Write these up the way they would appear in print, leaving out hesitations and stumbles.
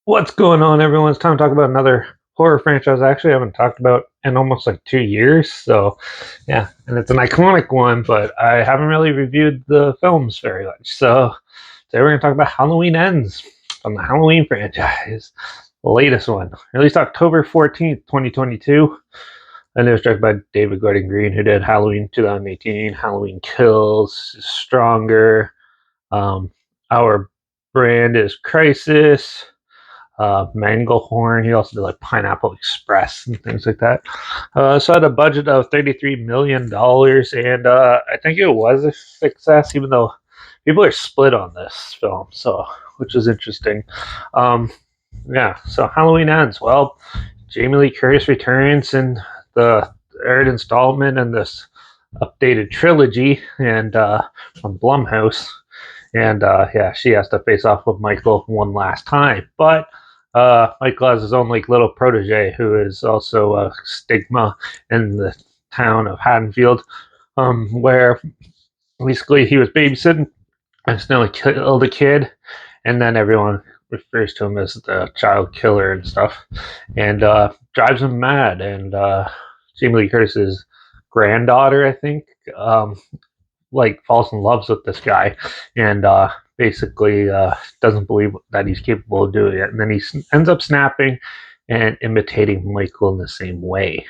What's going on, everyone? It's time to talk about another horror franchise I actually haven't talked about in almost like 2 years. So, yeah, and it's an iconic one, but I haven't really reviewed the films very much. So, today we're going to talk about Halloween Ends from the Halloween franchise, the latest one, released October 14th, 2022. And it was directed by David Gordon Green, who did Halloween 2018, Halloween Kills, Stronger, um, Our Brand is Crisis, Manglehorn. He also did like Pineapple Express and things like that. So it had a budget of $33 million, and I think it was a success, even though people are split on this film. So, which is interesting. Um, yeah. So Halloween Ends. Well, Jamie Lee Curtis returns in the third installment in this updated trilogy, and from Blumhouse. And yeah, she has to face off with Michael one last time. But Michael has his own like little protege who is also a stigma in the town of Haddonfield, where basically he was babysitting and accidentally killed a kid, and then everyone refers to him as the child killer and stuff, and drives him mad. And Jamie Lee Curtis's granddaughter, I think, like falls in love with this guy, and basically doesn't believe that he's capable of doing it, and then he ends up snapping and imitating Michael in the same way.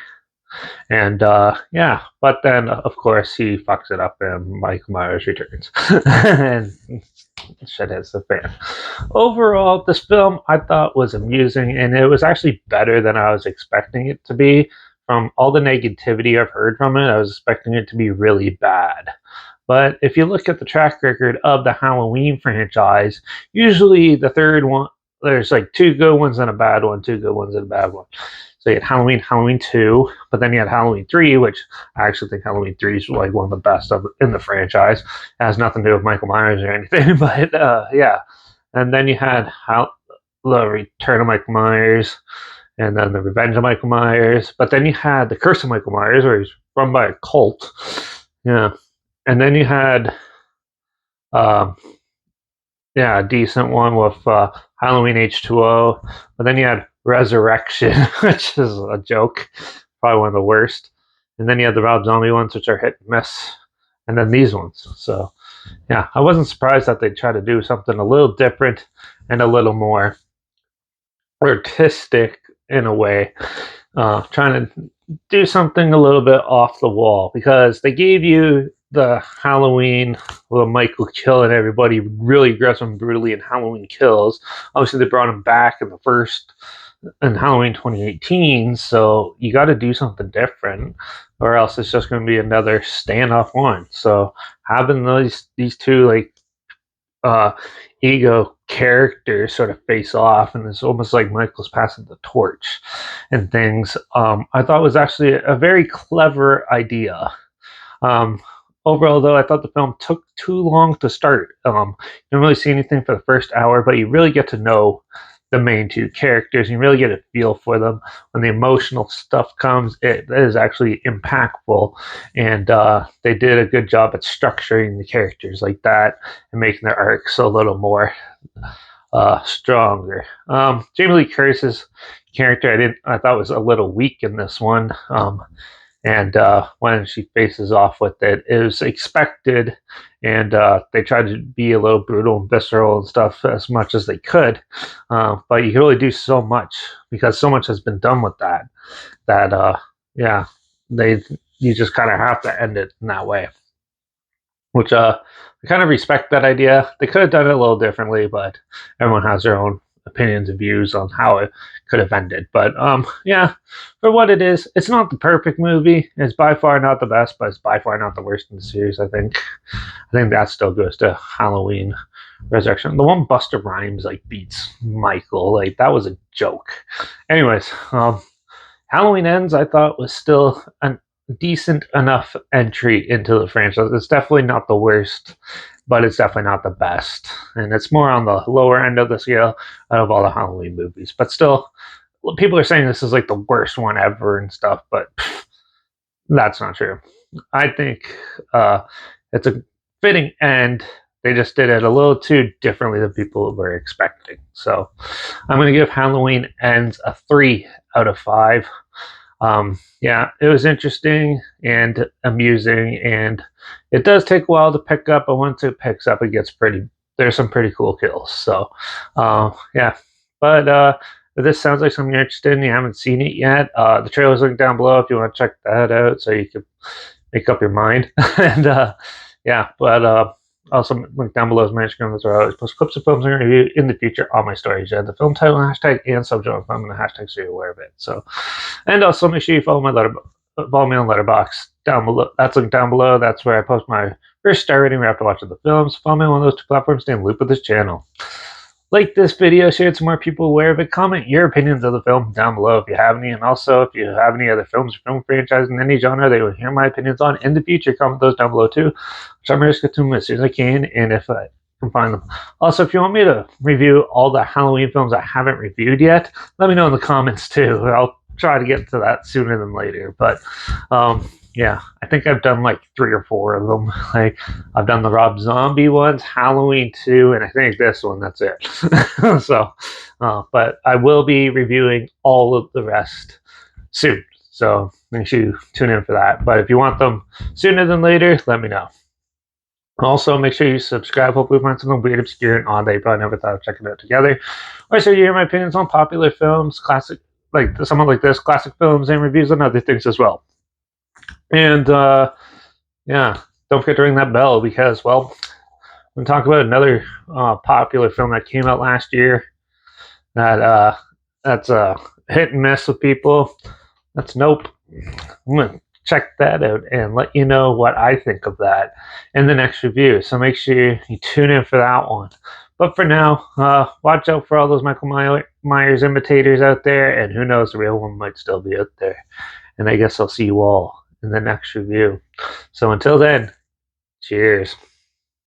And yeah, but then of course he fucks it up, and Michael Myers returns, and shit hits the fan. Overall, this film I thought was amusing, and it was actually better than I was expecting it to be. From all the negativity I've heard from it, I was expecting it to be really bad. But if you look at the track record of the Halloween franchise, usually the third one, there's like two good ones and a bad one, two good ones and a bad one. So you had Halloween, Halloween 2, but then you had Halloween 3, which I actually think Halloween 3 is like one of the best in the franchise. It has nothing to do with Michael Myers or anything, but yeah. And then you had the Return of Michael Myers, and then the Revenge of Michael Myers. But then you had the Curse of Michael Myers, where he's run by a cult. Yeah. And then you had, um, yeah, a decent one with Halloween H2O. But then you had Resurrection, which is a joke, probably one of the worst. And then you had the Rob Zombie ones, which are hit and miss. And then these ones. So, yeah, I wasn't surprised that they tried to do something a little different and a little more artistic in a way, trying to do something a little bit off the wall, because they gave you the Halloween with Michael killing everybody really aggressive and brutally in Halloween Kills. Obviously, they brought him back in the first in Halloween 2018, so you got to do something different, or else it's just going to be another standoff one. So having these two like uh, ego characters sort of face off, and it's almost like Michael's passing the torch and things. I thought was actually a very clever idea. Um, Overall, though, I thought the film took too long to start. You don't really see anything for the first hour, but you really get to know the main two characters. You really get a feel for them. When the emotional stuff comes, it is actually impactful, and they did a good job at structuring the characters like that and making their arcs a little more stronger. Jamie Lee Curtis's character, I thought was a little weak in this one. And when she faces off with it, it was expected, and they tried to be a little brutal and visceral and stuff as much as they could, but you can only do so much because so much has been done with that yeah, they you just kind of have to end it in that way, which I kind of respect that idea. They could have done it a little differently, but everyone has their own opinions and views on how it could have ended. But yeah, for what it is, it's not the perfect movie. It's by far not the best, but it's by far not the worst in the series. I think that still goes to Halloween Resurrection. The one Buster Rhymes like beats Michael, like that was a joke. Anyways, Halloween Ends I thought was still a decent enough entry into the franchise. It's definitely not the worst, but it's definitely not the best. And it's more on the lower end of the scale out of all the Halloween movies. But still, people are saying this is like the worst one ever and stuff, but that's not true. I think it's a fitting end. they just did it a little too differently than people were expecting. So I'm going to give Halloween Ends a 3 out of 5. Yeah, it was interesting and amusing, and it does take a while to pick up, but once it picks up, it gets pretty. There's some pretty cool kills. So, yeah. But if this sounds like something you're interested in, you haven't seen it yet, the trailer's linked down below if you want to check that out, so you can make up your mind. And yeah, but also link down below is my Instagram. That's where I always post clips of films I'm going to review in the future on my stories. Yeah, the film title, hashtag, and subgenre film, and the hashtag so you're aware of it. So, and also make sure you follow follow me on Letterbox down below. That's linked down below. That's where I post my first star rating right after watching the films. Follow me on one of those two platforms. Stay in the loop with this channel. Like this video, share it so more people aware of it. Comment your opinions of the film down below if you have any. And also, if you have any other films or film franchises in any genre that you will hear my opinions on in the future, comment those down below too. Which I'm going to get to them as soon as I can, and if I can find them. Also, if you want me to review all the Halloween films I haven't reviewed yet, let me know in the comments too. I'll try to get to that sooner than later. But yeah, I think I've done like 3 or 4 of them. Like I've done the Rob Zombie ones, Halloween 2, and I think this one. That's it. So, but I will be reviewing all of the rest soon. So make sure you tune in for that. But if you want them sooner than later, let me know. Also, make sure you subscribe. Hopefully, find something weird, obscure, and odd that you probably never thought of checking out together. Or so you hear my opinions on popular films, classic, like someone like this, classic films, and reviews on other things as well. And yeah, don't forget to ring that bell because, well, I'm talk about another popular film that came out last year that that's a hit and miss with people. That's Nope. I'm gonna check that out and let you know what I think of that in the next review. So make sure you tune in for that one. But for now, watch out for all those Michael Myers imitators out there, and who knows, the real one might still be out there. And I guess I'll see you all in the next review. So until then, cheers.